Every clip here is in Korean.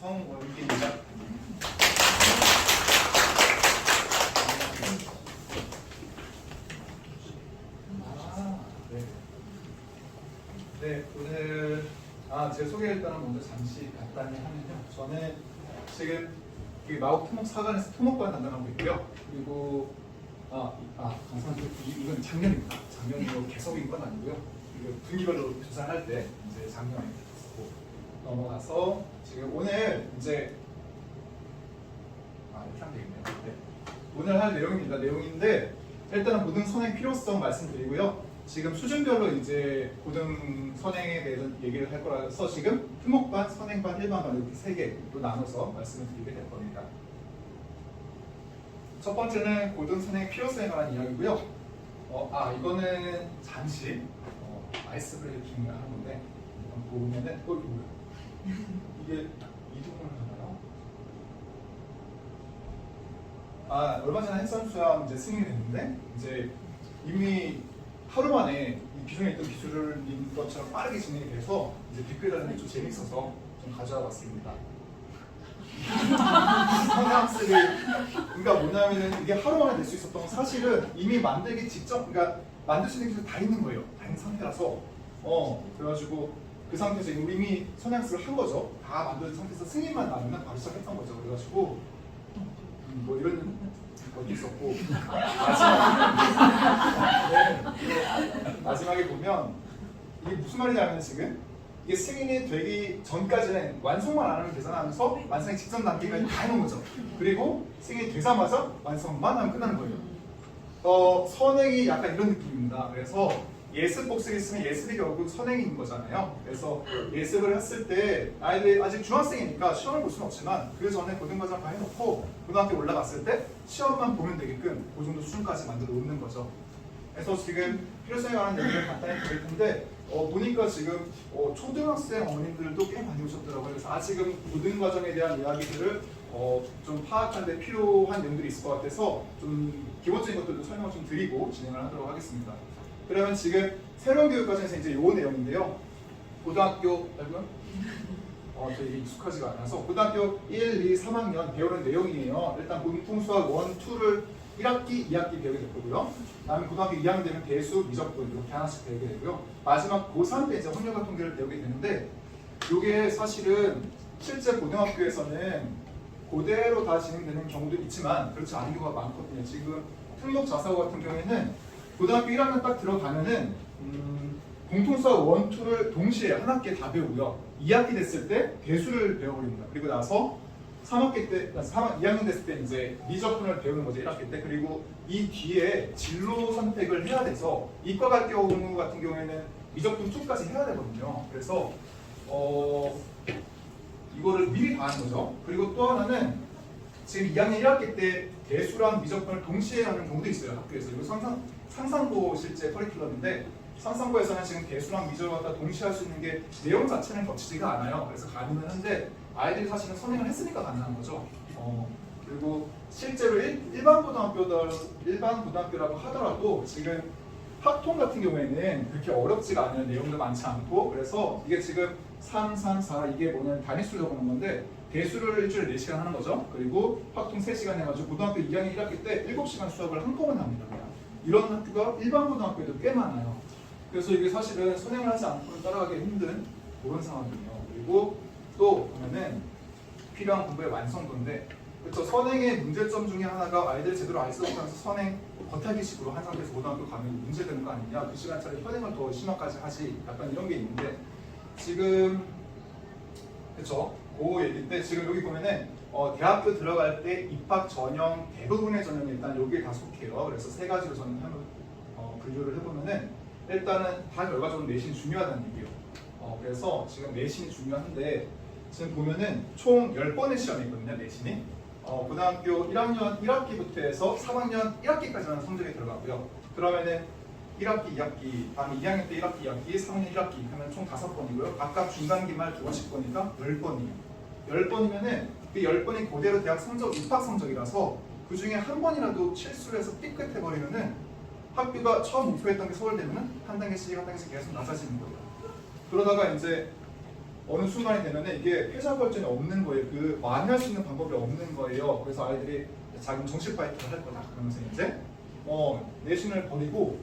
성원기입니다. 네, 오늘 제 소개 일단은 먼저 잠시 간단히 하면요. 저는 지금 마곡 토목사관에서 토목관 담당하고 있고요. 그리고 감사합니다. 이건 작년입니다. 작년으로 개석인 건 아니고요. 이거 분기별로 조사할 때 이제 작년에 쓰고 넘어가서 지금 오늘 이제 이렇게 하면 되겠네요. 네. 오늘 할 내용인데 일단은 고등 선행 필요성 말씀드리고요. 지금 수준별로 이제 고등 선행에 대해서 얘기를 할 거라서 지금 토목반, 선행반, 일반반 이렇게 세 개로 나눠서 말씀을 드리게 될 겁니다. 첫 번째는 고등 선행 필요성에 관한 이야기고요. 이거는 잠시 아이스 브레이킹을 하는 건데 보면은 이거 뭐야? 이게 이동을 하나요? 얼마 전에 해선 수영 이제 승인이 됐는데 이제 이미 하루 만에 이 기존에 있던 기술인 것처럼 빠르게 진행이 돼서 이제 댓글 다는 게 좀 재밌어서 좀 가져와 봤습니다. 성형학습을 그러니까 뭐냐면은 이게 하루 만에 될 수 있었던 건 사실은 이미 만들기 직전 그러니까 만들 수 있는 기술 다 있는 거예요. 다 있는 상태라서 그래가지고 그 상태에서 이미 성형학습을 한 거죠. 다 만든 상태에서 승인만 나오면 바로 시작했던 거죠. 그래가지고 뭐 이런 것도 있었고 마지막에 보면 이게 무슨 말이냐면 지금 이게 승인이 되기 전까지는 완성만 안 하면 계산하면서 완성의 직전 단계까지 다 해놓은 거죠. 그리고 승인이 되자마자 완성만 하면 끝나는 거예요. 선행이 약간 이런 느낌입니다. 그래서 예습복습이 있으면 예습이 결국 선행인 거잖아요. 그래서 예습을 했을 때 아이들이 아직 중학생이니까 시험을 볼 수는 없지만 그 전에 고등과정 다 해놓고 고등학교 올라갔을 때 시험만 보면 되게끔 그 정도 수준까지 만들어 놓는 거죠. 그래서 지금 필요성에 관한 얘기를 간단히 드릴 텐데 보니까 지금 초등학생 어머님들도 꽤 많이 오셨더라고요. 그래서 아직은 고등과정에 대한 이야기들을 좀 파악하는 데 필요한 내용들이 있을 것 같아서 좀 기본적인 것들도 설명을 좀 드리고 진행을 하도록 하겠습니다. 그러면 지금 새로운 교육과정에서 이제 요 내용인데요. 고등학교 저 이게 익숙하지가 않아서 고등학교 1, 2, 3학년 배우는 내용이에요. 일단 공통수학 1, 2를 1학기, 2학기 배우게 될 거고요. 다음에 고등학교 2학년 되면 대수, 미적분 이렇게 하나씩 배우게 되고요. 마지막 고3 때 이제 혼혈과 통계를 배우게 되는데 이게 사실은 실제 고등학교에서는 그대로 다 진행되는 경우도 있지만 그렇지 않은 경우가 많거든요. 지금 특목자사고 같은 경우에는 고등학교 1학년 딱 들어가면은 공통수학 1, 2를 동시에 한 학기에 다 배우고요. 2학기 됐을 때 대수를 배워버립니다. 그리고 나서 2학년 됐을 때 이제 미적분을 배우는 거죠. 1학기 때. 그리고 이 뒤에 진로 선택을 해야 돼서 이과 갈 경우 같은 경우에는 미적분 2까지 해야 되거든요. 그래서 이거를 미리 다 하는 거죠. 그리고 또 하나는 지금 2학년 1학기 때 대수랑 미적분을 동시에 하는 경우도 있어요. 학교에서. 이거 상상고 실제 커리큘럼인데 상상고에서는 지금 대수랑 미적을 갖다 동시에 할 수 있는 게 내용 자체는 거치지가 않아요. 그래서 가능은 한데 아이들이 사실은 선행을 했으니까 가능한 거죠. 그리고 실제로 일반 고등학교라고 하더라도 지금 학통 같은 경우에는 그렇게 어렵지가 않은 내용도 많지 않고 그래서 이게 지금 3, 4 이게 뭐는 단위수를 적어놓은 건데 대수를 일주일에 4시간 하는 거죠. 그리고 학통 3시간 해가지고 고등학교 2학년 1학기 때 7시간 수업을 한꺼번에 합니다. 이런 학교가 일반 고등학교에도 꽤 많아요. 그래서 이게 사실은 선행을 하지 않고는 따라가기 힘든 그런 상황이에요. 그리고 또 보면은 필요한 공부의 완성도인데 그렇죠. 선행의 문제점 중에 하나가 아이들 제대로 알지 못하면서 선행 겉핥기식으로 한 상태에서 고등학교 가면 문제되는 거 아니냐. 그 시간짜리 현행을 더 심화까지 하지. 약간 이런 게 있는데 지금 그렇죠. 그 얘기인데 지금 여기 보면은 대학교 들어갈 때 입학 전형 대부분의 전형이 일단 여기에 다 속해요. 그래서 세 가지로 저는 분류를 해보면은 일단은 다 결과적으로 내신이 중요하다는 얘기예요. 그래서 지금 내신이 중요한데 지금 보면은 총 10번의 시험이 있거든요. 내신이. 고등학교 1학년 1학기부터 해서 3학년 1학기까지는 성적이 들어가고요. 그러면은 1학기, 2학기, 다음에 2학년 때 1학기, 2학기, 3학년 1학기 하면 총 5번이고요. 각각 중간기말 2번씩 보니까 10번이에요. 10번이면은 그 10번이 그대로 대학 성적, 입학 성적이라서 그 중에 한 번이라도 실수를 해서 삐끗해버리면은 학교가 처음 목표했던 게 서울대면은 한 단계씩 계속 낮아지는 거예요. 그러다가 이제 어느 순간이 되면은 이게 회자 발전이 없는 거예요. 그 만회할 수 있는 방법이 없는 거예요. 그래서 아이들이 자기 정식 파이팅을 할 거다. 그러면서 이제 내신을 버리고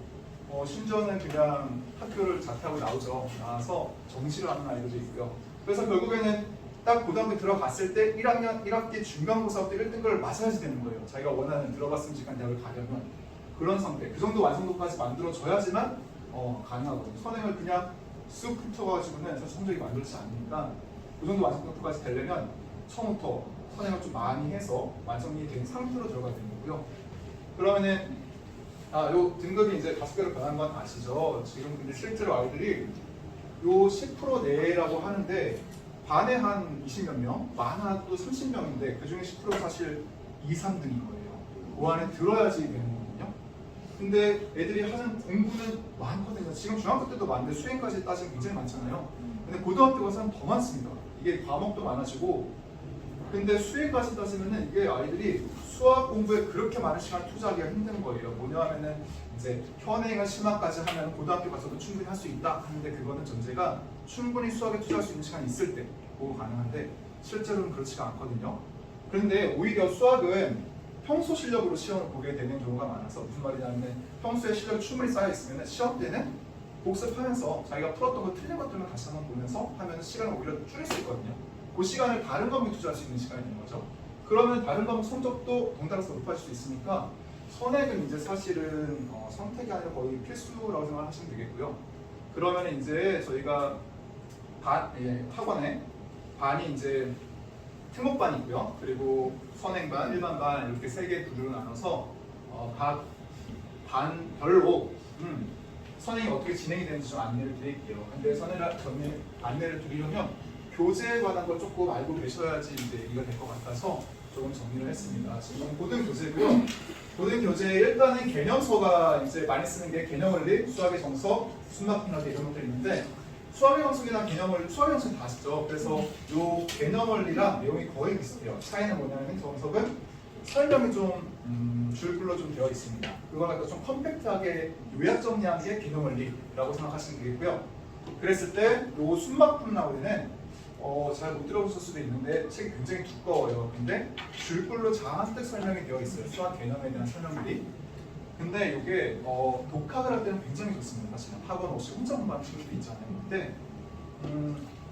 심지어는 그냥 학교를 자퇴하고 나와서 정시를 하는 아이들도 있고요. 그래서 결국에는 딱 고등학교 들어갔을 때 1학년 1학기 중간고사 때 1등급을 맞아야지 되는 거예요. 자기가 원하는 들어갔으면 직한 대학을 가려면 그런 상태. 그 정도 완성도까지 만들어져야지만 가능하거든요. 선행을 그냥 쑥 훑어가지고는 사실 성적이 만들어지지 않으니까 그 정도 완성도까지 되려면 처음부터 선행을 좀 많이 해서 완성이 된 상태로 들어가야 되는 거고요. 그러면은 요 등급이 이제 5개로 변한 건 아시죠? 지금 근데 실제로 아이들이 요 10% 내라고 하는데 반에 한 20몇 명, 많아도 30명인데 그 중에 10%가 사실 2, 3등인 거예요. 그 안에 들어야지 되는 거거든요. 근데 애들이 하는 공부는 많거든요. 지금 중학교 때도 많은데 수행까지 따지면 굉장히 많잖아요. 근데 고등학교 가서는 더 많습니다. 이게 과목도 많아지고 근데 수행까지 따지면은 이게 아이들이 수학 공부에 그렇게 많은 시간을 투자하기가 힘든 거예요. 뭐냐 하면은 이제 현행을 심화까지 하면 고등학교 가서도 충분히 할 수 있다 하는데 그거는 전제가 충분히 수학에 투자할 수 있는 시간이 있을 때 그거 가능한데 실제로는 그렇지가 않거든요. 그런데 오히려 수학은 평소 실력으로 시험을 보게 되는 경우가 많아서 무슨 말이냐면 평소에 실력이 충분히 쌓여 있으면 시험 때는 복습하면서 자기가 풀었던 거 틀린 것들만 다시 한번 보면서 하면 시간을 오히려 줄일 수 있거든요. 그 시간을 다른 과목에 투자할 수 있는 시간이 되는 거죠. 그러면 다른 과목 성적도 덩달아서 높아질 수 있으니까 선행은 이제 사실은 선택이 아니라 거의 필수라고 생각하시면 되겠고요. 그러면 이제 저희가 학원에 반이 이제 특목반이 있고요. 그리고 선행반, 일반반 이렇게 3개 부류로 나눠서 각 반별로 선행이 어떻게 진행이 되는지 좀 안내를 드릴게요. 근데 안내를 드리려면 교재에 관한 걸 조금 알고 계셔야지 이제 이거 될 것 같아서 조금 정리를 했습니다. 지금 고등 교재고요. 고등 교재에 일단은 개념서가 이제 많이 쓰는 게 개념원리, 수학의 정석, 순학분학계 이런 것들이 있는데 수학의 정석이나 개념원리, 수학의 정석은 다 아시죠? 그래서 이 개념원리랑 내용이 거의 비슷해요. 차이는 뭐냐면 정석은 설명이 좀 줄글로 좀 되어 있습니다. 그거는 좀 컴팩트하게 요약 정리한 게 개념원리라고 생각하시면 되겠고요. 그랬을 때 이 순막분 나오는 잘 못 들어보실 수도 있는데 책이 굉장히 두꺼워요. 근데 줄글로 잔뜩 설명이 되어 있어요. 수학 개념에 대한 설명들이. 근데 이게 독학을 할 때는 굉장히 좋습니다. 사실은 학원 없이 혼자 공부하는 친구도 있잖아요. 근데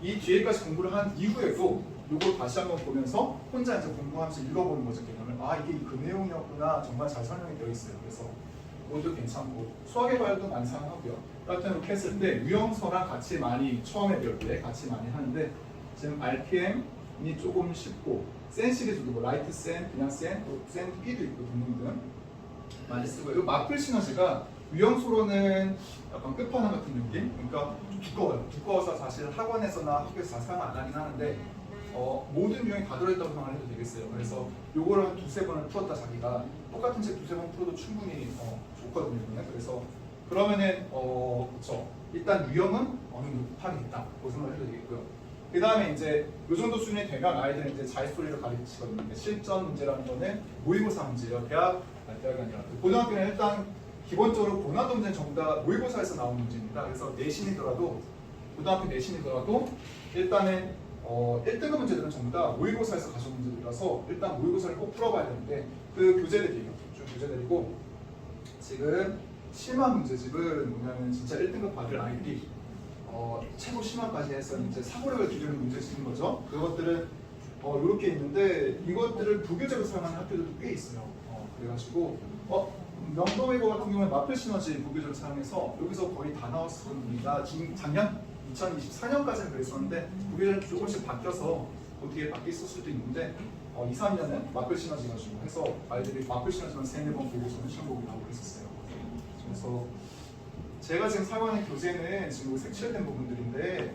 이 뒤에까지 공부를 한 이후에도 이걸 다시 한번 보면서 혼자 이제 공부하면서 읽어보는 거죠. 개념을. 이게 그 내용이었구나. 정말 잘 설명이 되어 있어요. 그래서 그것도 괜찮고 수학의 발도 많이 사용하고요. 하여튼 이렇게 했을 때 유형서랑 같이 많이 처음에 배울 때 같이 많이 하는데 지금 RPM이 조금 쉽고 센 시리즈도 뭐 라이트 센, 그냥 센, 센 P도 있고 등등등 많이 쓰고요. 이 마플 시너지가 유형수로는 약간 끝판왕 같은 느낌? 그러니까 좀 두꺼워요. 두꺼워서 사실 학원에서나 학교에서 잘 사용 안 하긴 하는데 모든 유형이 다 들어있다고 생각을 해도 되겠어요. 그래서 요거를 한 2-3번을 풀었다 자기가 똑같은 책 2-3번 풀어도 충분히 좋거든요. 그래서 그러면은 그쵸. 일단 유형은 어느 정도 파악했다. 그 생각을 해도 되겠고요. 그 다음에 이제 요 정도 수준이 되면 아이들은 이제 자유스토리를 가르치거든요. 실전 문제라는 거는 모의고사 문제예요. 대학이 아니라 고등학교는 일단 기본적으로 고난도 문제는 전부 다 모의고사에서 나오는 문제입니다. 그래서 내신이더라도 고등학교 내신이더라도 일단은 1등급 문제들은 전부 다 모의고사에서 가져온 문제들이라서 일단 모의고사를 꼭 풀어봐야 되는데 그 교재들이에요. 쭉 교재들이고 지금 심화 문제집은 뭐냐면 진짜 1등급 받을 아이들이 최고 심화까지 해서 이제 사고력을 기준으로 문제 쓰는 거죠. 그것들은 이렇게 있는데 이것들을 부교재로 사용하는 학교들도 꽤 있어요. 그래가지고 명도외고 같은 경우는 마플 시너지 부교재를 사용해서 여기서 거의 다 나왔습니다. 작년 2024년까지는 그랬었는데 부교재는 조금씩 바뀌어서 어떻게 바뀌었을 수도 있는데 2, 3년은 마플 시너지 가지고 해서 아이들이 마플 시너지만 3-4번 보고서는 시험 보고 나오고 그랬었어요. 그래서 제가 지금 사용하는 교재는 지금 색칠된 부분들인데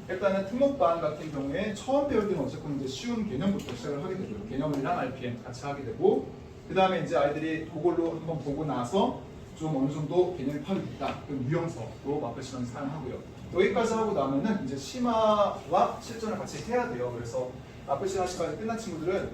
일단은 특목반 같은 경우에 처음 배울 때는 어쨌든 이제 쉬운 개념부터 시작을 하게 되고요. 개념이랑 RPM 같이 하게 되고 그 다음에 이제 아이들이 그걸로 한번 보고 나서 좀 어느 정도 개념이 파악됐다. 그럼 유형서로 마플 시너지 사용하고요. 여기까지 하고 나면은 이제 심화와 실전을 같이 해야 돼요. 그래서 마플 시너지까지 끝난 친구들은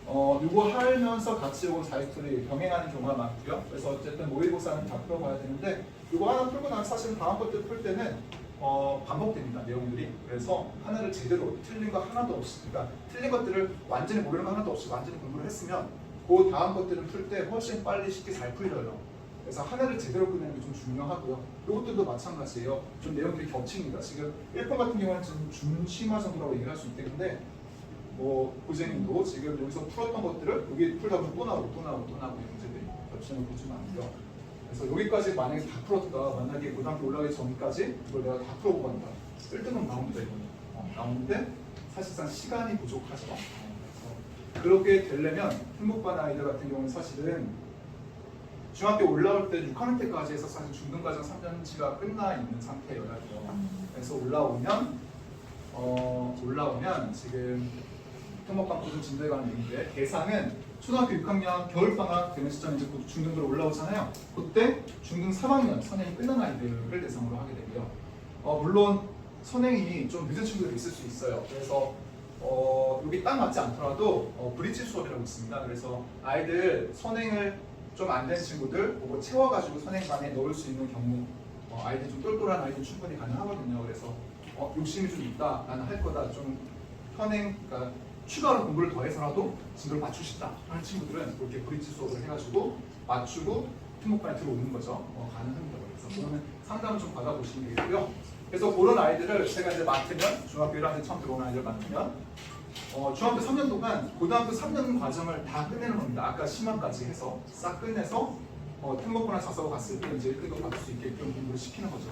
이거 하면서 같이 오고 자유투를 병행하는 경우가 많고요. 그래서 어쨌든 모의고사는 다 풀어봐야 되는데 이거 하나 풀고 나면 사실 다음 것들 풀 때는 반복됩니다. 내용들이. 그래서 하나를 제대로 틀린 거 하나도 없이, 그러니까 틀린 것들을 완전히 모르는 거 하나도 없이 완전히 공부를 했으면 그 다음 것들을 풀 때 훨씬 빨리 쉽게 잘 풀려요. 그래서 하나를 제대로 끝내는 게 좀 중요하고요. 이것들도 마찬가지예요. 좀 내용들이 겹칩니다. 지금 1번 같은 경우는 좀 중심화 정도라고 얘기할 수 있겠는데, 뭐 고재님도 지금 여기서 풀었던 것들을 여기 풀다 보면 또 나오고 또 나오고 또 나오고 이런 문제들이 겹치는 거 보시면 안 돼요. 그래서 여기까지 만약에 다 풀었다, 만약에 고등학교 올라가기 전까지 이걸 내가 다 풀어보고 간다. 1등은 나옵니다, 이거는. 나오는데 사실상 시간이 부족하죠. 그래서 그렇게 되려면 특목반 아이들 같은 경우는 사실은 중학교 올라올 때 6학년 때까지 해서 사실 중등과정 3년치가 끝나 있는 상태여야 돼요. 그래서 올라오면 지금 특목반 고등 진도에 가는 얘기인데, 대상은 초등학교 6학년 겨울방학 되는 시점에 이제 곧 중등부로 올라오잖아요. 그때 중등 3학년 선행이 끝난 아이들을 대상으로 하게 되고요. 물론 선행이 좀 늦은 친구들이 있을 수 있어요. 그래서 여기 딱 맞지 않더라도 브릿지 수업이라고 있습니다. 그래서 아이들 선행을 좀 안 된 친구들 그거 채워가지고 선행반에 넣을 수 있는 경우, 아이들 좀 똘똘한 아이들 충분히 가능하거든요. 그래서 욕심이 좀 있다, 나는 할 거다, 좀 현행, 그러니까 추가로 공부를 더 해서라도 진도를 맞추고 싶다 하는 친구들은 이렇게 브릿지 수업을 해가지고 맞추고 특목반에 들어오는 거죠. 가능합니다. 그래서 그러면 상담을 좀 받아보시면 되겠고요. 그래서 그런 아이들을 제가 이제 맡으면, 중학교 1학년 처음 들어오는 아이들 맡으면 중학교 3년 동안 고등학교 3년 과정을 다 끝내는 겁니다. 아까 심화까지 해서 싹 끝내서 특목반에 자사고 갔을 때 이제 1등급 받을 수 있게끔 공부를 시키는 거죠.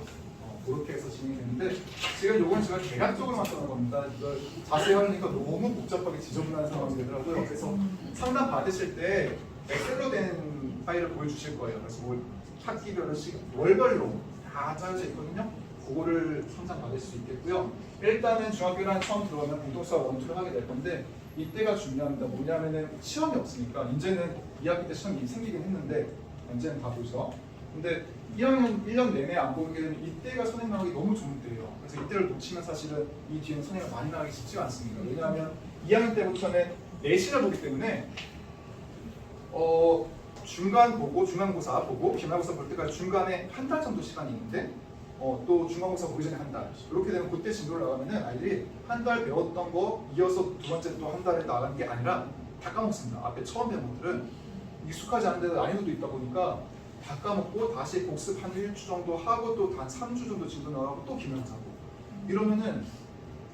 그렇게 해서 진행이 되는데, 지금 요건 제가 대략적으로만 써는 겁니다. 이걸 자세히 하려니까 너무 복잡하게 지저분한 상황이 되더라고요. 그래서 상담 받으실 때 엑셀로 된 파일을 보여주실 거예요. 그래서 뭐 학기별로 월별로 다 짜여져 있거든요. 그거를 상담 받을 수 있겠고요. 일단은 중학교 1학년 처음 들어오면 공통수학 원투를 하게 될 건데, 이때가 중요합니다. 뭐냐면은 시험이 없으니까, 이제는 2학기 때 시험이 생기긴 했는데 언제는 다 보죠. 근데 2학년 1년 내내 안 보게 되면 이때가 선행 나가기 너무 좋은 때예요. 그래서 이때를 놓치면 사실은 이 뒤에는 선행을 많이 나가기 쉽지가 않습니다. 왜냐하면 2학년 때부터는 내신을 보기 때문에 중간 보고, 중간고사 보고, 기말고사 볼 때까지 중간에 한 달 정도 시간이 있는데, 또 중간고사 보기 전에 한 달, 이렇게 되면 그때 진도를 나가면은 아이들이 한 달 배웠던 거 이어서 두 번째 또 한 달에 나가는 게 아니라 다 까먹습니다. 앞에 처음 배운 것들은 익숙하지 않은데도 난이도도 있다 보니까 다 까먹고 다시 복습 한 1주 정도 하고 또 단 3주 정도 진도 나가고 또 기말고사 하고, 이러면은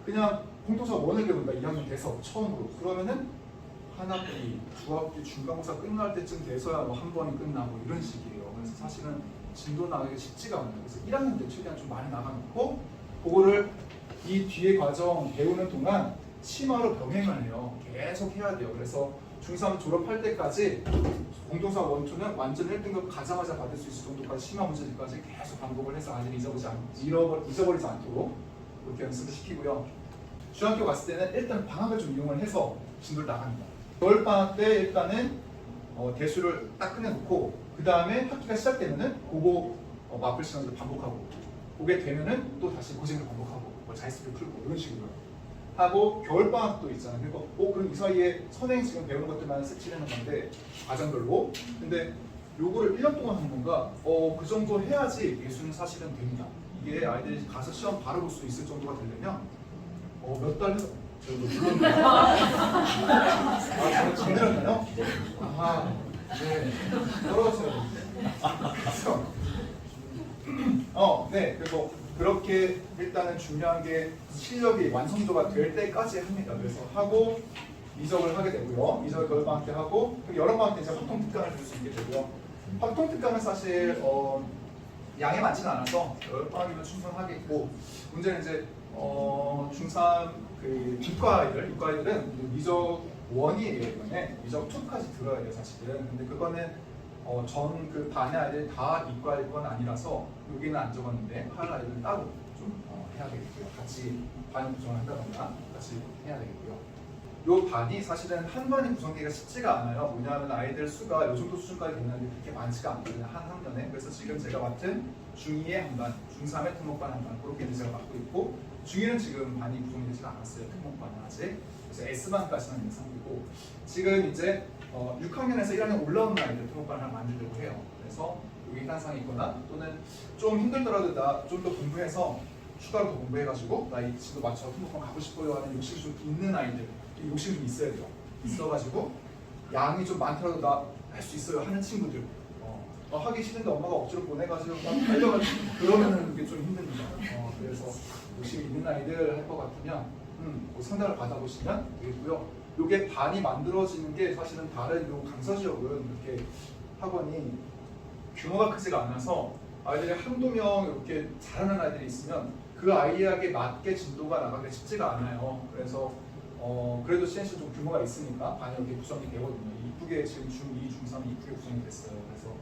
그냥 공통수학 원을 배운다, 2학년 돼서 처음으로. 그러면은 한 학기, 두 학기 중간고사 끝날 때쯤 돼서야 뭐 한 번이 끝나고 이런 식이에요. 그래서 사실은 진도 나가기 쉽지가 않아요. 그래서 1학년 때 최대한 좀 많이 나가놓고 그거를 이 뒤에 과정 배우는 동안 심화로 병행을 해요. 계속 해야 돼요. 그래서 중3 졸업할 때까지 공동수학 원투는 완전 1등급 가자마자 받을 수 있을 정도까지 심화 문제집까지 계속 반복을 해서 아이들이 잊어버리지 않도록 그렇게 연습을 시키고요. 중학교 갔을 때는 일단 방학을 좀 이용을 해서 진도를 나갑니다. 겨울방학 때 일단은 대수를 딱 끝내놓고, 그 다음에 학기가 시작되면은 그거 마플 시간도 반복하고, 그게 되면은 또 다시 고생을 반복하고, 자습을 풀고 이런 식으로 하고, 겨울방학도 있잖아요. 그리고 그럼 이 사이에 선행 지금 배우는 것들만 색칠하는 건데 과정별로. 근데 요거를 1년 동안 하는 건가? 그 정도 해야지 예수는 사실은 됩니다. 이게 아이들이 가서 시험 바로 볼 수 있을 정도가 되려면 몇 달 해서 저도 물론 제가 정리했나요? 네. 떨어져요. 네. 그리고 그렇게 일단은 중요한 게 실력이 완성도가 될 때까지 합니다. 그래서 하고 이적을 하게 되고요. 이적을 겨울방학 때 하고, 여름방학 때 이제 확통 특강을 줄 수 있게 되고요. 확통 특강은 사실 양이 많지는 않아서 여름방학이면 충분하겠고, 문제는 이제 중3 그 이과 아이들은 미적 1이에요. 이번에 미적 2까지 들어야 돼요, 사실은. 근데 그거는 전 그 반의 아이들이 다 이과일 건 아니라서 여기는 안 적었는데 할 아이들은 따로 좀 해야 되겠고요. 같이 반 구성을 한다던가 같이 해야 되겠고요. 요 반이 사실은 한 반이 구성되기가 쉽지가 않아요. 뭐냐면 아이들 수가 요 정도 수준까지 되는데 그렇게 많지가 않거든요, 한 학년에. 그래서 지금 제가 맡은 중2의 한 반, 중3의 특목반 한 반, 그렇게 제가 맡고 있고, 중2는 지금 반이 구성이 되지가 않았어요, 특목반은 아직. 그래서 S반까지는 있는 상태고, 지금 이제 6학년에서 1학년 올라오는 아이들 특목반을 하나 만들려고 해요. 그래서 여기 단상이 있거나 또는 좀 힘들더라도 나 좀 더 공부해서 추가로 더 공부해가지고 나 이 진도 맞춰 특목고 가고 싶어요 하는 욕심이 좀 있는 아이들, 이 욕심이 좀 있어야 돼요. 있어가지고 양이 좀 많더라도 나 할 수 있어요 하는 친구들, 하기 싫은데 엄마가 억지로 보내가지고 막 달려가지고 그러면은 이게 좀 힘듭니다. 그래서 욕심이 있는 아이들 할 것 같으면 뭐 상담을 받아보시면 되겠고요. 요게 반이 만들어지는 게 사실은 다른 요 강서 지역은 이렇게 학원이 규모가 크지가 않아서 아이들이 한두 명 이렇게 잘하는 아이들이 있으면 그 아이에게 맞게 진도가 나가기 쉽지가 않아요. 그래서 그래도 CNC 좀 규모가 있으니까 반이 이렇게 구성이 되거든요. 이쁘게 지금 중2, 중3이 이쁘게 구성이 됐어요. 그래서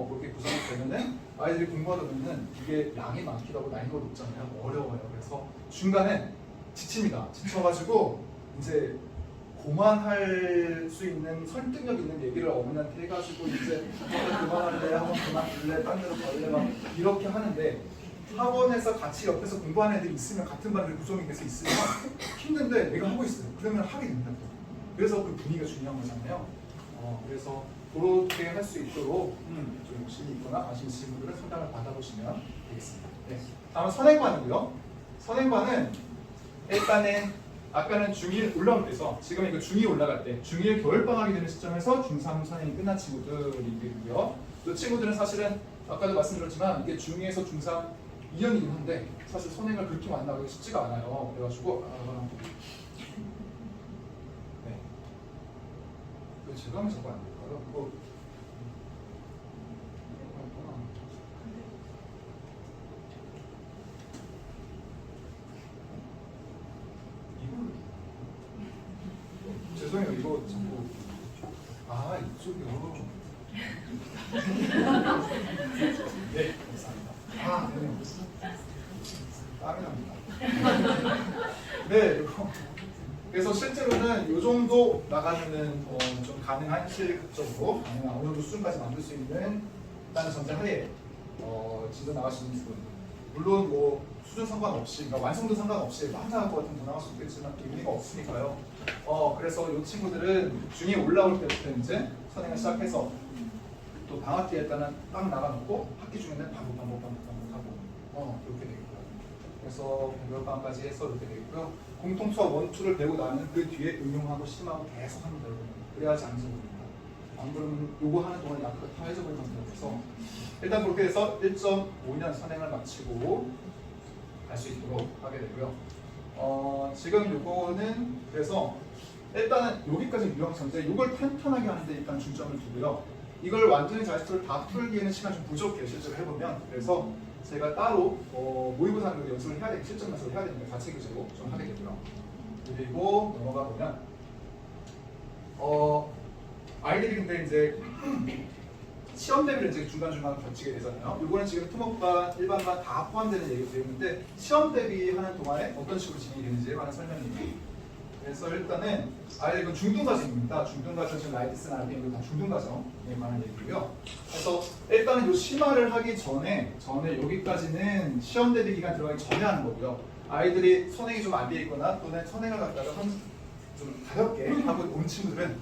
그렇게 구성이 되면은 아이들이 공부하다 보면은 이게 양이 많기도 하고 난이도가 높잖아요. 어려워요. 그래서 중간에 지칩니다. 지쳐가지고 이제 고만할 수 있는 설득력 있는 얘기를 어머니한테 해가지고 이제 그만할래, 학원 그만둘래, 딴 데로 갈래 막 이렇게 하는데 학원에서 같이 옆에서 공부하는 애들이 있으면 같은 반에 구성이 돼서 있으면 힘든데 내가 하고 있어요. 그러면 하게 됩니다. 그래서 그 분위기가 중요한 거잖아요. 그래서 그렇게 할 수 있도록 좀 욕심이 있거나 관심 있으신 분들은 상담을 받아보시면 되겠습니다. 네. 다음은 선행반이고요. 선행반은 일단은 아까는 중1 올라올 때서 지금 이거 중2 올라갈 때 중1 겨울방학이 되는 시점에서 중3 선행이 끝난 친구들이고요. 이 친구들은 사실은 아까도 말씀드렸지만 이게 중2에서 중3 2년이긴 한데 사실 선행을 그렇게 만나기가 쉽지가 않아요. 그래가지고 네. 왜 제가 하면 자꾸 안 될까요? 그거 죄송해요. 이거 자꾸 이쪽이요. 네, 감사합니다. 네. 땀이 납니다. 네, 그래서 실제로는 이 정도 나가면은 좀 가능한 실급적으로 가능한 어느 정도 수준까지 만들 수 있는 일단은 전제하에 진도 나갈 수 있는 부분. 물론 뭐 수준 상관없이, 그러니까 완성도 상관없이 환장할 것 같으면 더 나갈 수 있겠지만 의미가 없으니까요. 그래서 이 친구들은 중2 올라올 때부터 이제 선행을 시작해서 또 방학 뒤에 일단은 딱 나가놓고 학기 중에는 반복하고 이렇게 되겠고요. 그래서 겨울방학까지 해서 이렇게 되겠고요. 공통 수업 1, 2를 배우고 나면 그 뒤에 응용하고 심하고 계속 하면 돼요. 그래야지 안 잊어버립니다. 안 그러면 요거 하는 동안 약간 다 잊어버리면 돼요. 그래서 일단 그렇게 해서 1.5년 선행을 마치고 갈 수 있도록 하게 되고요. 지금 요거는 그래서 일단은 여기까지 유형 전제, 요걸 탄탄하게 하는데 일단 중점을 두고요. 이걸 완전히 자식들을 다 풀기에는 시간 좀 부족해요. 실제로 해보면. 그래서 제가 따로 모의고사를 연습을 해야 되고 실전 연습을 해야 되니까 자체 교재로 좀 하게 되고요. 그리고 넘어가 보면 아이들이 근데 이제 시험 대비를 이제 중간중간 겹치게 되잖아요. 이거는 지금 특목반, 일반반 다 포함되는 내용인데 시험 대비하는 동안에 어떤 식으로 진행이 되는지에 관한 설명입니다. 그래서 일단은 이건 중등과정입니다. 중등과정 지금 라이티스나 RPM 다 중등과정에 관한 얘기고요. 그래서 일단은 이 심화를 하기 전에 여기까지는 시험 대비 기간 들어가기 전에 하는 거고요. 아이들이 선행이 좀 안 돼 있거나 또는 선행을 갖다가 좀 가볍게 하고 온 친구들은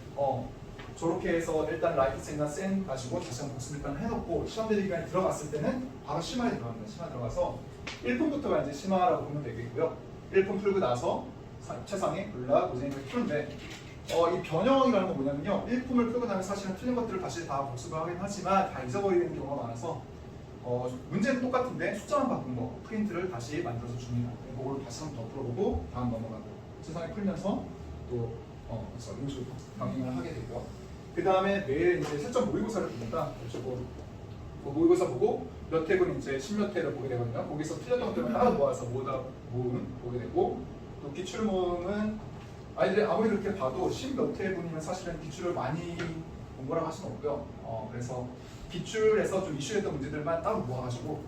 저렇게 해서 일단 라이트센이나 센 가지고 다시 한번 복습 일단 해놓고 시험 대비 기간이 들어갔을 때는 바로 심화에 들어갑니다. 심화 들어가서 1품부터가 이제 심화라고 보면 되겠고요. 1품 풀고 나서 최상위, 블락, 고생을 푸는데 이 변형이라는 건 뭐냐면요. 1품을 풀고 나면 사실은 틀린 것들을 다시 다 복습을 하긴 하지만 다 잊어버리는 경우가 많아서 문제는 똑같은데 숫자만 바꾼 거 프린트를 다시 만들어서 줍니다. 그걸 다시 한번 더 풀어보고 다음 넘어가고 최상위 풀면서 또 이런 식으로 강의를 하게 되고요. 그 다음에 매일 이제 실전 모의고사를 봅니다. 그리고 모의고사 보고 몇 회분 이제 10몇 회를 보게 되거든요. 거기서 틀렸던 것들을 따라 모아서 모음 보게 되고 또 기출 모음은 아이들이 아무리 그렇게 봐도 10몇 회분이면 사실은 기출을 많이 본 거라고 할 수는 없고요. 그래서 기출에서 좀 이슈했던 문제들만 따로 모아가지고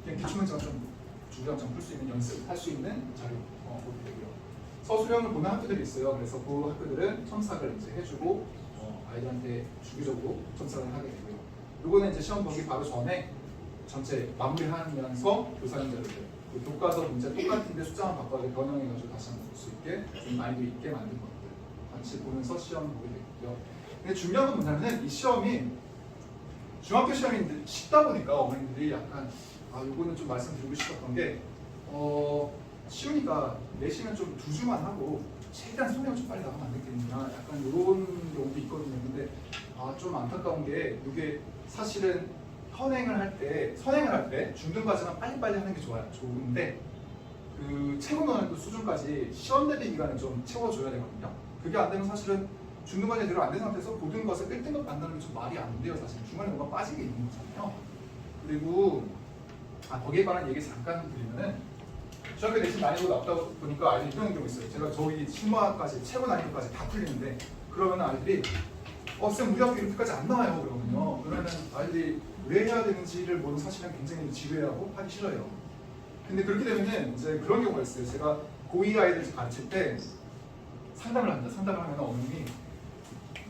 그냥 기출 문제만 좀 주구장창 풀 수 있는 연습할 수 있는 자료 보게 되고요. 서술형을 보는 학교들이 있어요. 그래서 그 학교들은 첨삭을 이제 해주고 아이들한테 주기적으로 첨삭을 하게 되고요. 요거는 이제 시험 보기 바로 전에 전체 마무리하면서 교사님 자료들 교과서 문제 똑같은데 숫자만 바꿔서 변형해가지고 다시 한번 볼 수 있게 좀 난이도 있게 만든 것들 같이 보면서 시험 보게 되고요. 근데 중요한 건 뭐냐면은 이 시험이 중학교 시험이 쉽다 보니까 어머님들이 약간 요거는 좀 말씀드리고 싶었던 게 쉬우니까 내시는 좀 2주만 하고 최대한 손해가 좀 빨리 나가면 안 되겠느냐 약간 이런 경우도 있거든요. 근데 좀 안타까운 게 이게 사실은 선행을 할 때 중등까지만 빨리빨리 하는 게 좋은데 그 최고 난이도 수준까지 시험 대비 기간을 좀 채워줘야 되거든요. 그게 안 되면 사실은 중등까지 들어 안 된 상태에서 고등 가서 1등급 만드는 게 좀 말이 안 돼요. 사실 중간에 뭔가 빠진 게 있는 거잖아요. 그리고 거기에 관한 얘기 잠깐 드리면은 중학교 내신 난이도가 낮다 보니까 아이들이 이런 경우 있어요. 제가 저희 심화까지 최고 난이도까지 다 풀리는데 그러면 아이들이 쌤 우리 학교 이렇게까지 안 나와요 그러거든요. 그러면 아이들이 왜 해야 되는지를 모르는 사실은 굉장히 지루해하고 하기 싫어요. 근데 그렇게 되면은 이제 그런 경우가 있어요. 제가 고2 아이들 가르칠 때 상담을 합니다. 상담을 하면 어머님이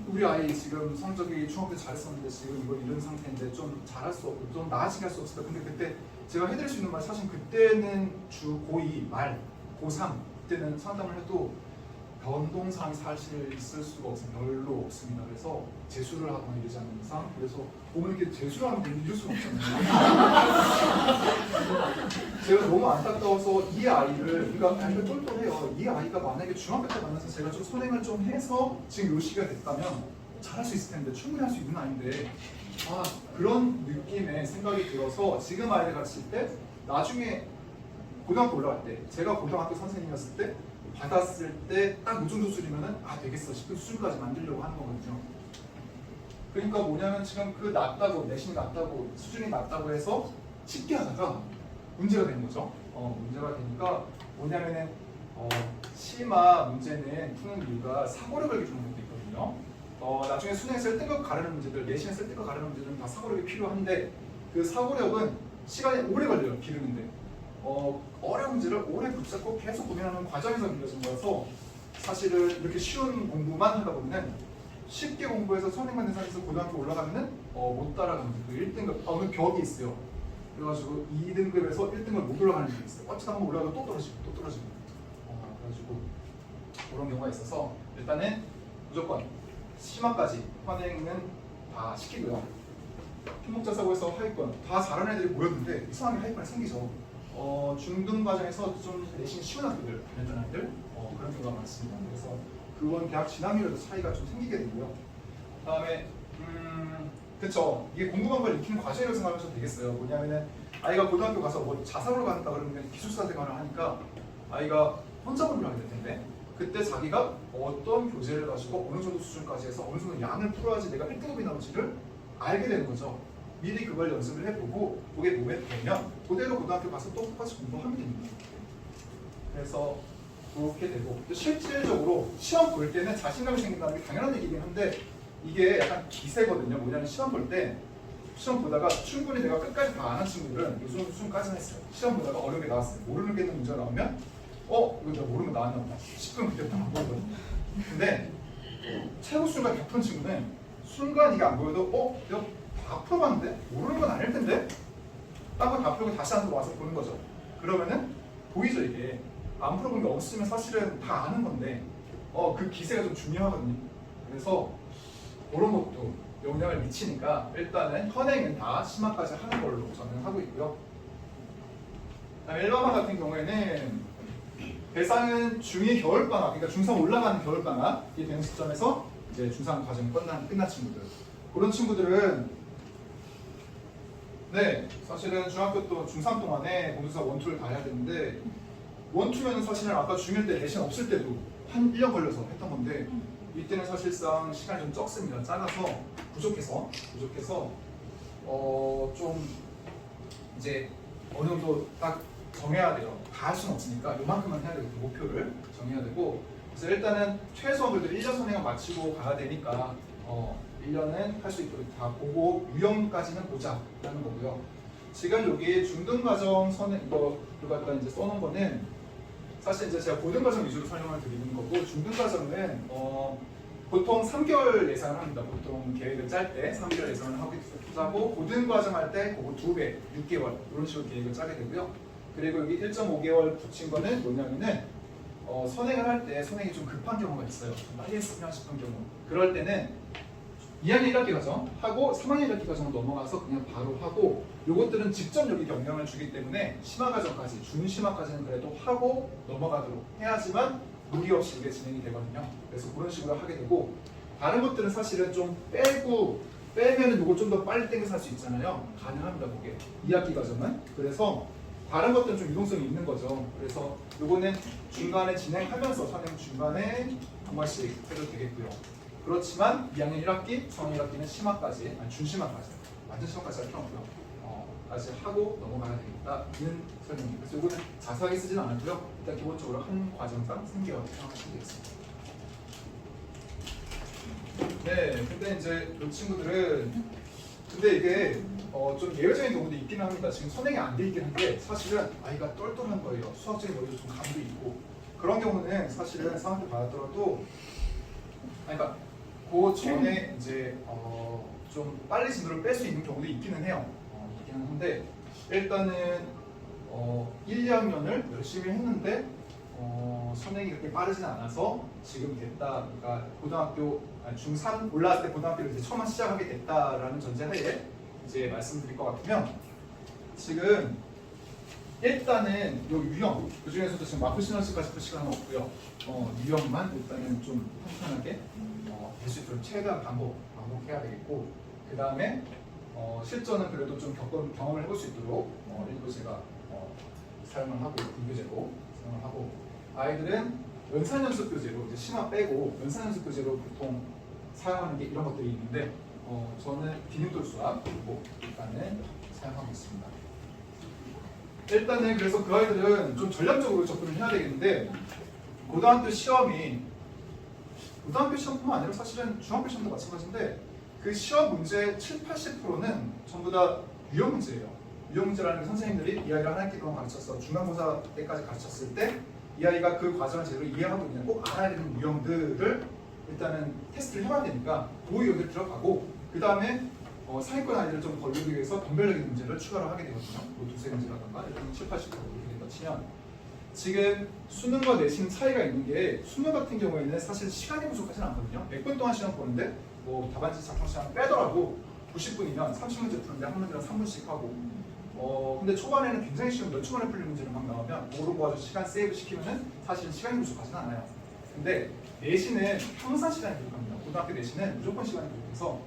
우리 아이 지금 성적이 중학교 때 잘했었는데 지금 이거 이런 상태인데 좀 잘할 수 없고 좀 나아지게 할 수 없을까? 근데 그때 제가 해드릴 수 있는 말 사실 그때는 고2 말 고3 그때는 상담을 해도 변동사항이 사실 있을 수가 없습니다. 별로 없습니다. 그래서 재수를 하거나 이러지 않는 이상 그래서 보면 이렇게 재수를 하면 이럴 수가 없잖아요. 제가 너무 안타까워서 이 아이를 그러니까 아이가 똘똘해요. 이 아이가 만약에 중학교 때 만나서 제가 좀 선행을 좀 해서 지금 요 시기가 됐다면 잘할 수 있을 텐데 충분히 할 수 있는 아이인데 그런 느낌의 생각이 들어서 지금 아이를 가르칠 때 나중에 고등학교 올라갈 때 제가 고등학교 선생님이었을 때 받았을 때 딱 이 정도 수준이면은 되겠어 싶은 수준까지 만들려고 하는 거거든요. 그러니까 뭐냐면 지금 그 낮다고 내신이 낮다고 수준이 낮다고 해서 쉽게 하다가 문제가 되는 거죠. 문제가 되니까 뭐냐면은 심화 문제는 푸는 이유가 사고력을 기준으로 돼 있거든요. 나중에 수능에서 1등급 가르는 문제들, 내신에서 1등급 가르는 문제들은 다 사고력이 필요한데 그 사고력은 시간이 오래 걸려요. 기르는데. 어려운 문제를 오래 붙잡고 계속 고민하는 과정에서 길러진 거라서 사실은 이렇게 쉬운 공부만 하다 보면 쉽게 공부해서 선행받는 상에서 고등학교 올라가면은 못 따라가는 그 1등급 어느 벽이 있어요. 그래가지고 2등급에서 1등급 못 올라가는 게 있어요. 어쩌다 한번 올라가도 또 떨어지고 그래가지고 그런 경우가 있어서 일단은 무조건 심화까지 선행은 다 시키고요. 팀목자 사고에서 하위권 다 잘하는 애들이 모였는데 이상하게 하위권이 생기죠. 중등 과정에서 좀 내신 쉬운 학교들 다녔던 아이들 그런 경우가 많습니다. 그래서 그건 대학 진학률에도 차이가 좀 생기게 되고요. 그다음에 그쵸 이게 궁금한 걸 익히는 과정이라고 생각하면 되겠어요. 뭐냐면은 아이가 고등학교 가서 뭐 자사고를 간다 그러면 기술사한테 가나 하니까 아이가 혼자 공부를 하게 될 텐데 그때 자기가 어떤 교재를 가지고 어느 정도 수준까지 해서 어느 정도 양을 풀어야지 내가 1등급이 나올지를 알게 되는 거죠. 미리 그걸 연습을 해보고 그게 몸에 배면 그대로 고등학교 가서 또 똑같이 공부하면 됩니다. 그래서 그렇게 되고 실질적으로 시험 볼 때는 자신감이 생긴다는 게 당연한 얘기긴 한데 이게 약간 기세거든요. 뭐냐면 시험 볼 때 시험 보다가 충분히 내가 끝까지 다 아는 친구들은 요 정도 수준까지는 했어요. 시험 보다가 어려운 게 나왔어요. 모르는 게 있는 문제가 나오면 이거 내가 모르는 거 나왔나 보다 싶으면 그때부터 안 보거든요. 근데 최고 수준까지 다 푼 친구는 순간 이게 안 보여도 내가 다 풀어봤는데 모르는 건 아닐 텐데 딴 거 다 풀고 다시 한번 와서 보는 거죠. 그러면은 보이죠 이게 안 풀어본 게 없으면 사실은 다 아는 건데 그 기세가 좀 중요하거든요. 그래서 그런 것도 영향을 미치니까 일단은 현행은 다 심화까지 하는 걸로 저는 하고 있고요. 일반화 같은 경우에는 대상은 중2 겨울방학, 그러니까 중3 올라가는 겨울방학이 되는 시점에서 이제 중3 과정이 끝난 친구들 그런 친구들은 사실은 중학교 또 중3 동안에 공부사 1, 2를 다 해야 되는데 1, 2면은 사실은 아까 중1 때 내신 없을 때도 한 1년 걸려서 했던 건데 이때는 사실상 시간이 좀 적습니다. 작아서 부족해서 좀 이제 어느 정도 딱 정해야 돼요. 다 할 수는 없으니까 요만큼만 해야 되고 목표를 정해야 되고 그래서 일단은 최소한 그래도 1년 선행을 마치고 가야 되니까 1년은 할 수 있도록 다 보고 유형까지는 보자라는 거고요. 지금 여기 중등과정 선행 이거를 갖다 이제 써놓은 거는 사실 이제 제가 고등과정 위주로 설명을 드리는 거고 중등과정은 보통 3개월 예상을 합니다. 보통 계획을 짤 때 3개월 예상을 하고 고등과정 할 때 그거 2배, 6개월 이런 식으로 계획을 짜게 되고요. 그리고 여기 1.5개월 붙인 거는 뭐냐면은 선행을 할 때 선행이 좀 급한 경우가 있어요. 좀 빨리 했으면 싶은 경우. 그럴 때는 2학년 1학기 과정 하고 3학년 1학기 과정으로 넘어가서 그냥 바로 하고 요것들은 직접 여기 영향을 주기 때문에 심화 과정까지 준심화까지는 그래도 하고 넘어가도록 해야지만 무리 없이 이게 진행이 되거든요. 그래서 그런 식으로 하게 되고 다른 것들은 사실은 좀 빼면은 요걸 좀 더 빨리 땡겨서 할 수 있잖아요. 가능합니다. 그게 2학기 과정은. 그래서 다른 것들은 좀 유동성이 있는 거죠. 그래서 요거는 중간에 진행하면서 선행 중간에 한 번씩 해도 되겠고요. 그렇지만 2학년 1학기, 3학년 1학기는 심화까지, 아니 준심화까지, 완전 심화까지 할 필요 없고요. 까지 하고 넘어가야 되겠다는 설명입니다. 그래서 이거는 자세하게 쓰지는 않았고요. 일단 기본적으로 한 과정당 3개월 생각하시면 되겠습니다. 네, 근데 이제 이 친구들은 근데 이게 좀 예외적인 경우도 있기는 합니다. 지금 선행이 안 돼 있긴 한데 사실은 아이가 똘똘한 거예요. 수학적인 머리도 좀 감도 있고 그런 경우는 사실은 상황을 받았더라도 그러니까 그 전에 이제 좀 빨리 진도를 뺄 수 있는 경우도 있기는 해요. 있기는 한데 일단은 1, 2학년을 열심히 했는데 선행이 그렇게 빠르진 않아서 지금 됐다. 그러니까 고등학교 중3 올라왔을 때 고등학교를 이제 처음 시작하게 됐다라는 전제하에 이제 말씀드릴 것 같으면 지금 일단은 요 유형 그 중에서도 지금 마크 시너지까지 풀 시간은 없고요. 유형만 일단은 좀 편편하게 될 수 있도록 최대한 반복해야 되겠고 그 다음에 실전은 그래도 좀 경험을 해볼 수 있도록 일부 제가 사용을 하고 분교재로 사용을 하고 아이들은 연산연습교재로 이제 심화 빼고 연산연습교재로 보통 사용하는 게 이런 것들이 있는데 저는 비빔돌 수학 그리고 일단은 사용하고 있습니다. 일단은 그래서 그 아이들은 좀 전략적으로 접근을 해야 되겠는데 고등학교 시험뿐만 아니라 사실은 중학교 시험도 마찬가지인데 그 시험 문제 7, 80%는 전부 다 유형 문제예요. 유형 문제라는 게 선생님들이 이 아이를 한 학기 동안 가르쳐서 중간고사 때까지 가르쳤을 때 이 아이가 그 과정을 제대로 이해하고 있냐 꼭 알아야 되는 유형들을 일단은 테스트를 해봐야 되니까 그 유형들 들어가고 그 다음에 상위권 아이들을 좀 걸리기 위해서 변별력의 문제를 추가로 하게 되거든요. 뭐 두세 문제라던가 일단 7, 80% 이렇게 된다 치면 지금 수능과 내신 차이가 있는 게 수능 같은 경우에는 사실 시간이 부족하지는 않거든요. 100분 동안 시험 보는데 뭐 답안지 작성 시간 빼더라도 90분이면 30문제 푸는데 한 문제당 3분씩 하고 근데 초반에는 굉장히 쉬운 몇 초 만에 풀린 문제를 막 나오면 오로 모아서 시간 세이브 시키면은 사실은 시간이 부족하지는 않아요. 근데 내신은 항상 시간이 부족합니다. 고등학교 내신은 무조건 시간이 부족해서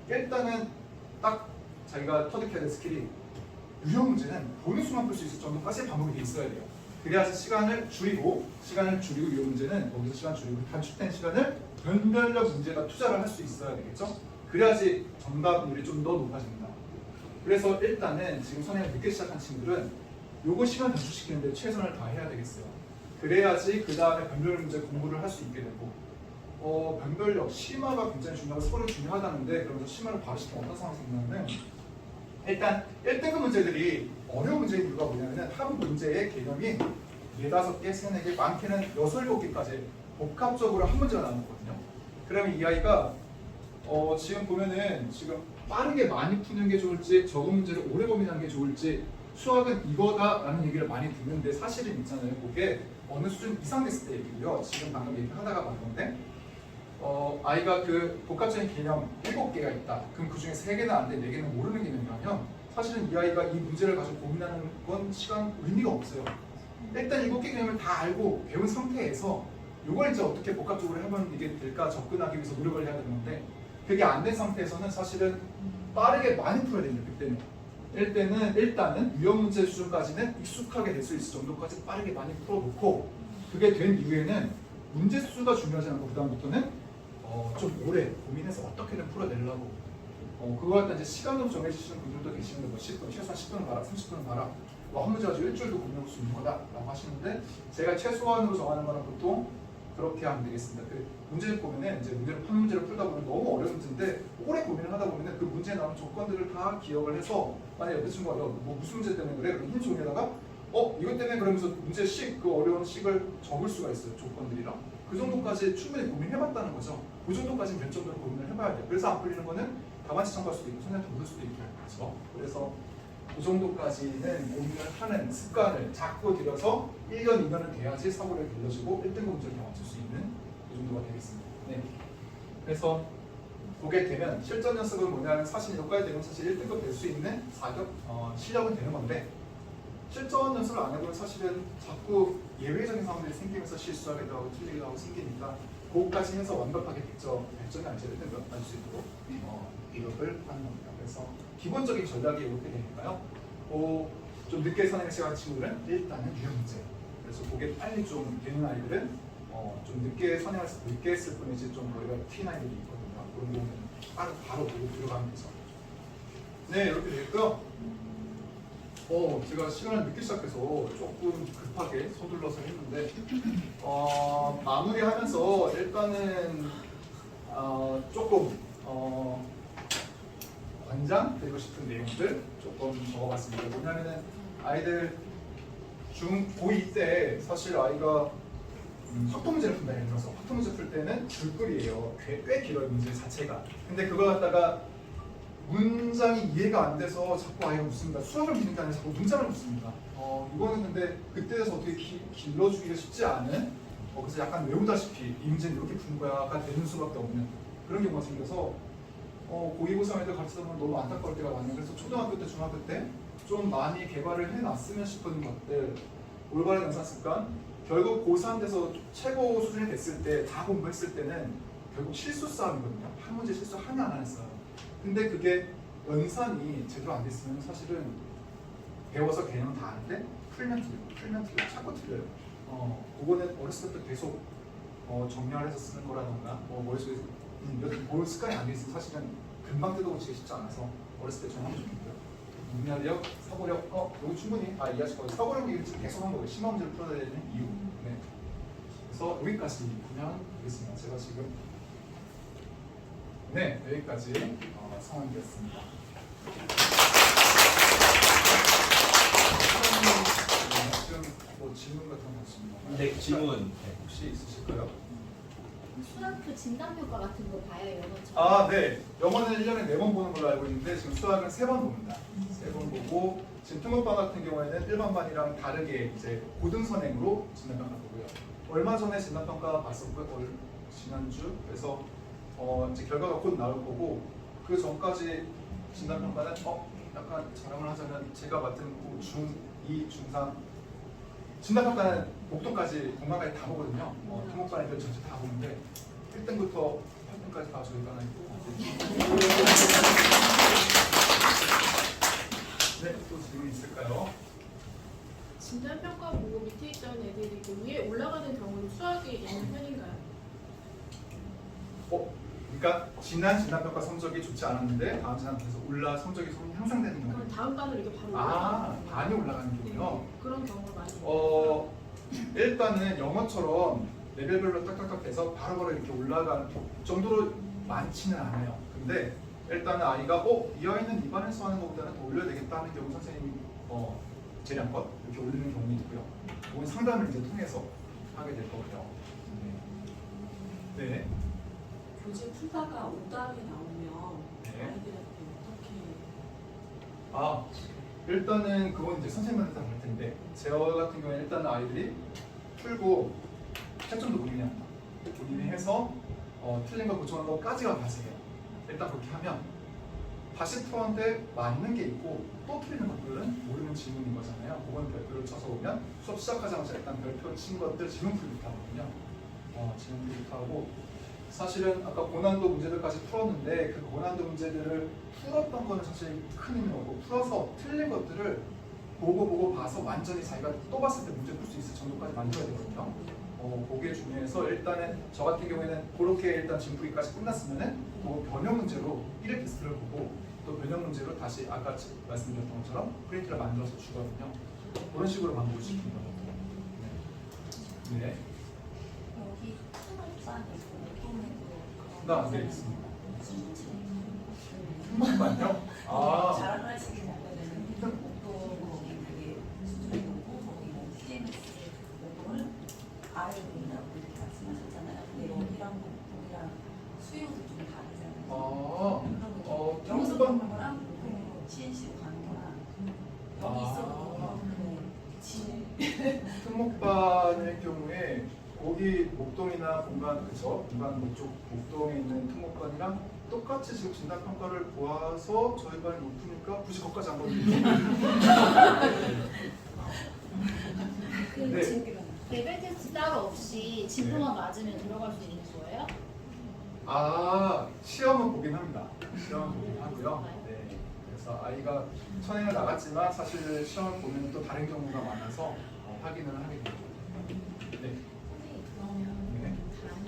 일단은 딱 자기가 터득해야 될 스킬이 유형 문제는 보는 수만 풀 수 있을 정도까지 반복이 돼 있어야 돼요. 그래야지 시간을 줄이고 유형 문제는 거기서 시간 줄이고 단축된 시간을 변별력 문제가 투자를 할 수 있어야 되겠죠. 그래야지 정답률이 좀 더 높아집니다. 그래서 일단은 지금 선행을 늦게 시작한 친구들은 요거 시간 단축시키는데 최선을 다해야 되겠어요. 그래야지 그 다음에 변별력 문제 공부를 할 수 있게 되고 변별력, 심화가 굉장히 중요하고 서로 중요하다는데 그러면서 심화를 바로 시키면 어떤 상황이 생기냐면 일단 1등급 문제들이 어려운 문제의 이유가 뭐냐면 한 문제의 개념이 4, 5개, 3, 4개, 많게는 6, 7개까지 복합적으로 한 문제가 나오는 거거든요. 그러면 이 아이가 지금 보면은 지금 빠르게 많이 푸는 게 좋을지 적은 문제를 오래 고민하는 게 좋을지 수학은 이거다라는 얘기를 많이 듣는데 사실은 있잖아요. 그게 어느 수준 이상 됐을 때 얘기고요. 지금 방금 얘기하다가 본 건데 아이가 그 복합적인 개념 7개가 있다. 그럼 그 중에 3개는 안 돼, 4개는 모르는 개념이라면 사실은 이 아이가 이 문제를 가지고 고민하는 건 시간 의미가 없어요. 일단 7개 개념을 다 알고 배운 상태에서 이걸 이제 어떻게 복합적으로 해보면 이게 될까 접근하기 위해서 노력을 해야 되는데 그게 안 된 상태에서는 사실은 빠르게 많이 풀어야 됩니다. 그때는 일단은 유형 문제 수준까지는 익숙하게 될 수 있을 정도까지 빠르게 많이 풀어놓고 그게 된 이후에는 문제 수가 중요하지 않고 그 다음부터는 좀 오래 고민해서 어떻게든 풀어내려고 그거 갖다 이제 시간으로 정해주시는 분들도 계시는데 뭐 10분, 최소한 10분은 봐라, 30분은 봐라 한 문제 가지고 일주일도 고민해볼 수 있는 거다 라고 하시는데 제가 최소한으로 정하는 거는 보통 그렇게 하면 되겠습니다. 그 문제를 보면은 이제 한 문제를 풀다 보면 너무 어려운 문제인데 오래 고민을 하다 보면은 그 문제에 나오는 조건들을 다 기억을 해서 만약 여자친구가 뭐 무슨 문제 때문에 그래? 그럼 흰 종이에다가 이것 때문에 그러면서 문제 식, 그 어려운 식을 적을 수가 있어요. 조건들이랑 그 정도까지 충분히 고민해봤다는 거죠. 그 정도까지는 될 정도로 고민을 해봐야 돼요. 그래서 안 풀리는 거는 답안지 참고할 수도 있고 선생님한테 물을 수도 있고 그렇죠. 그래서 그 정도까지는 고민을 하는 습관을 자꾸 들여서 1년, 2년은 돼야지 사고를 길러지고 1등급 문제를 경험할 수 있는 그 정도가 되겠습니다. 네. 그래서 보게 되면 실전 연습은 뭐냐면 사실 여기까지 되면 사실 1등급 될 수 있는 실력은 되는 건데 실전 연습을 안 해보면 사실은 자꾸 예외적인 상황들이 생기면서 실수하기도 하고 틀리기도 하고 생기니까 그것까지 해서 완벽하게 발전이 아니죠. 1등급 받을 수 있도록 기록을 하는 겁니다. 그래서 기본적인 전략이 이렇게 되니까요. 좀 늦게 선행을 시작한 친구들은 일단은 유형 문제. 그래서 그게 빨리 좀 되는 아이들은 좀 늦게 했을 뿐이지 좀 머리가 튀는 아이들이 있거든요. 그런 경우는 바로 보고 들어가면 되죠. 네, 이렇게 되고요. 제가 시간을 늦게 시작해서 조금 급하게 서둘러서 했는데 마무리하면서 일단은 조금 권장드리고 싶은 내용들 조금 적어봤습니다. 뭐냐면은 아이들 고2 때 사실 아이가 확통 문제를 푼다. 예를 들어서 확통 문제 풀 때는 줄거리예요. 꽤 길어요, 문제 자체가. 근데 그걸 갖다가 문장이 이해가 안 돼서 자꾸 아이가 묻습니다. 수학을 묻는 게 아니라 자꾸 문장을 묻습니다. 이거는 근데 그때 돼서 어떻게 길러주기가 쉽지 않은 그래서 약간 외우다시피 이 문제는 이렇게 푸는 거야가 되는 수밖에 없는 그런 경우가 생겨서 고2, 고3 애들 가르치다 보면 너무 안타까울 때가 많아요. 그래서 초등학교 때, 중학교 때 좀 많이 개발을 해놨으면 싶은 것들 올바른 연산 습관 결국 고3 돼서 최고 수준이 됐을 때 다 공부했을 때는 결국 실수 싸움이거든요. 한 문제 실수하면 안 했어요. 근데 그게 연산이 제대로 안 됐으면 사실은 배워서 개념은 다 아는데 풀면 틀려요. 자꾸 틀려요. 그거는 어렸을 때부터 계속 정리해서 쓰는 거라던가 머릿속에 뭘 습관이 안 돼 있으면 사실은 금방 뜯어고치기 쉽지 않아서 어렸을 때 정하면 좋겠고요. 문해력, 사고력, 이거 충분히 이해하실 거예요. 사고력이 지금 계속 한 거예요. 심화 문제를 풀어야 되는 이유. 네. 그래서 여기까지 보면 되겠습니다. 제가 지금 여기까지 상황이었습니다. 지금 질문 같은 거 있습니다. 네, 질문. 혹시 있으실까요? 수학교 진단평가 같은 거 봐요, 영어처럼? 네. 영어는 1년에 4번 보는 걸로 알고 있는데 지금 수학은 3번 봅니다. 3번 보고 지금 특목반 같은 경우에는 일반반이랑 다르게 이제 고등선행으로 진단평가 보고요. 얼마 전에 진단평가 봤었고요. 지난주. 그래서 이제 결과가 곧 나올 거고 그 전까지 진단평가는 약간 자랑을 하자면 제가 맡은 중2, 중3 진단평가는 목동까지 공강까지 다 보거든요. 특목반 애들 전체 다 보는데 1등부터 8등까지 다 저희가 하나 있고 네, 또 질문 있을까요? 진단평가 보고 밑에 있던 애들이 그 위에 올라가는 경우는 수학이 있는 편인가요? 그러니까 지난 진단평가 성적이 좋지 않았는데 다음 진단평가에서 성적이 향상되는 경우. 그럼 다음 반으로 이렇게 바로 올라가는 반이 올라가는 경우요. 그런 경우가 많이 있어요. 일단은 영어처럼 레벨별로 딱딱딱 돼서 바로바로 이렇게 올라가는 정도로 많지는 않아요. 근데 일단은 아이가 이 아이는 입안에서 하는 것보다는 더 올려야 되겠다 하는 경우 선생님이 재량껏 이렇게 올리는 경우도 있고요. 그건 상담을 이제 통해서 하게 될 거고요. 네. 교재 풀다가 오답이 나오면 네. 아이들한테 어떻게 일단은 그건 이제 선생님한테 다 볼 텐데 제 같은 경우에는 일단은 아이들이 풀고 채점도 본인이 합니다. 본인이 해서 틀린 거 고쳐놓은 거까지가 과제예요. 일단 그렇게 하면 다시 풀었는데 맞는 게 있고 또 틀리는 것들은 모르는 질문인 거잖아요. 그건 별표를 쳐서 오면 수업 시작하자마자 일단 별표 친 것들 질문 풀부터 하거든요. 질문 풀부터 하고 사실은 아까 고난도 문제들까지 풀었는데 그 고난도 문제들을 풀었던 거는 사실 큰 의미가 없고 풀어서 틀린 것들을 보고 봐서 완전히 자기가 또 봤을 때 문제 풀 수 있을 정도까지 만들어야 되거든요. 그게 중요해서 일단은 저 같은 경우에는 그렇게 일단 진풀이까지 끝났으면은 그 변형 문제로 1회 테스트를 보고 또 변형 문제로 다시 아까 말씀드렸던 것처럼 프린트를 만들어서 주거든요. 그런 식으로 반복을 시키는 거거든요. 네. 여기 특목반이 네, 있습니다. 특목반요? 자랑할 수 있는 목동 거기 되게 수준이 높고 거기 뭐 CMS 목동을 아래로인다고 이렇게 말씀하셨잖아요. 근데 여기랑 목동이랑 수요도 좀 다르잖아요. 여기서 특목반 가는 거랑 목동 CNC로 가는 거랑 여기 있어도 특목반의 경우에 거기 목동이나 공간 그쪽 목동에 있는 특목반이랑 똑같이 지금 진단 평가를 보아서 저희 반이 높으니까 굳이 거기까지 안 가도 되죠. 그 네. 레벨 테스트 따로 없이 진도만 맞으면 들어갈 수 있는 거예요? 아, 시험은 보긴 합니다. 시험은 보긴 하고요. 네. 그래서 아이가 선행을 나갔지만 사실 시험을 보면 또 다른 경우가 많아서 확인을 하게 되죠. 네. 선생님 그러면 네. 다른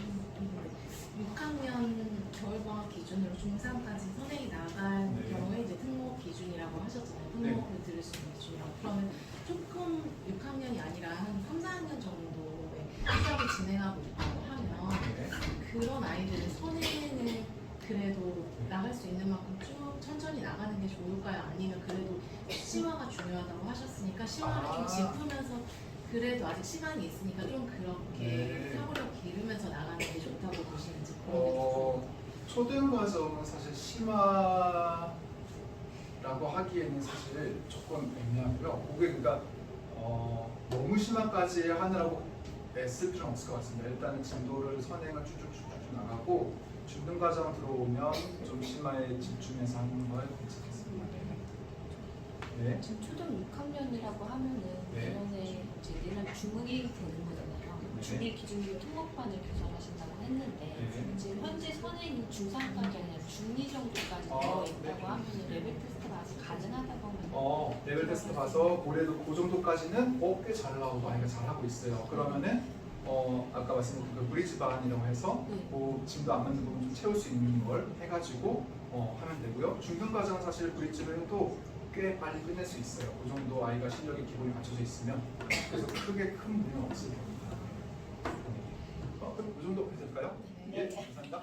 6학년 겨울방학 기준으로 중3까지 선행이 나갈 네. 경우에 이제 특목 기준이라고 하셨잖아요. 네. 특목을 들을 수 있는 기준이라고. 그러면 조금 6학년이 아니라 한 3, 4학년 정도의 수업을 진행하고 있다고 하면 네. 그런 아이들은 선행을 그래도 나갈 수 있는 만큼 쭉 천천히 나가는 게 좋을까요? 아니면 그래도 심화가 중요하다고 하셨으니까 심화를 좀 짚으면서 그래도 아직 시간이 있으니까 좀 그렇게 네. 사고력 기르면서 나가는 게 좋다고 보시는지 궁금해요. 초등과정은 사실 심화라고 하기에는 사실 조금 애매하고요. 그게 그러니까 너무 심화까지 하느라고 애쓸 필요는 없을 것 같습니다. 일단은 진도를 선행을 쭉쭉쭉쭉 나가고 중등과정 들어오면 좀 심화에 집중해서 하는 걸 괜찮겠습니다. 네. 지금 초등 6학년이라고 하면은 네. 이번에 이제 내년 중1이 되는 거잖아요. 네. 중1 기준으로 특목반을 개설하신다고 했는데 네. 지금 현재 선행이 중3까지 아니라 중2 정도까지 아, 되어 네. 있다고 하면 레벨 테스트가 아직 가능하다고 하면 레벨 테스트 봐서 고래도 그 정도까지는 꽤 잘 나오고 아이가 잘하고 있어요. 그러면은 아까 말씀드린 그 브리지 반이라고 해서 네. 그 진도 안 맞는 부분 좀 채울 수 있는 걸 해가지고 하면 되고요. 중등 과정은 사실 브리지를 해도 꽤 빨리 끝낼 수 있어요. 그 정도 아이가 실력이 기본이 갖춰져 있으면 그래서 크게 큰 무리는 없을 겁니다. 그럼 이 정도 해도 될까요? 네. 감사합니다.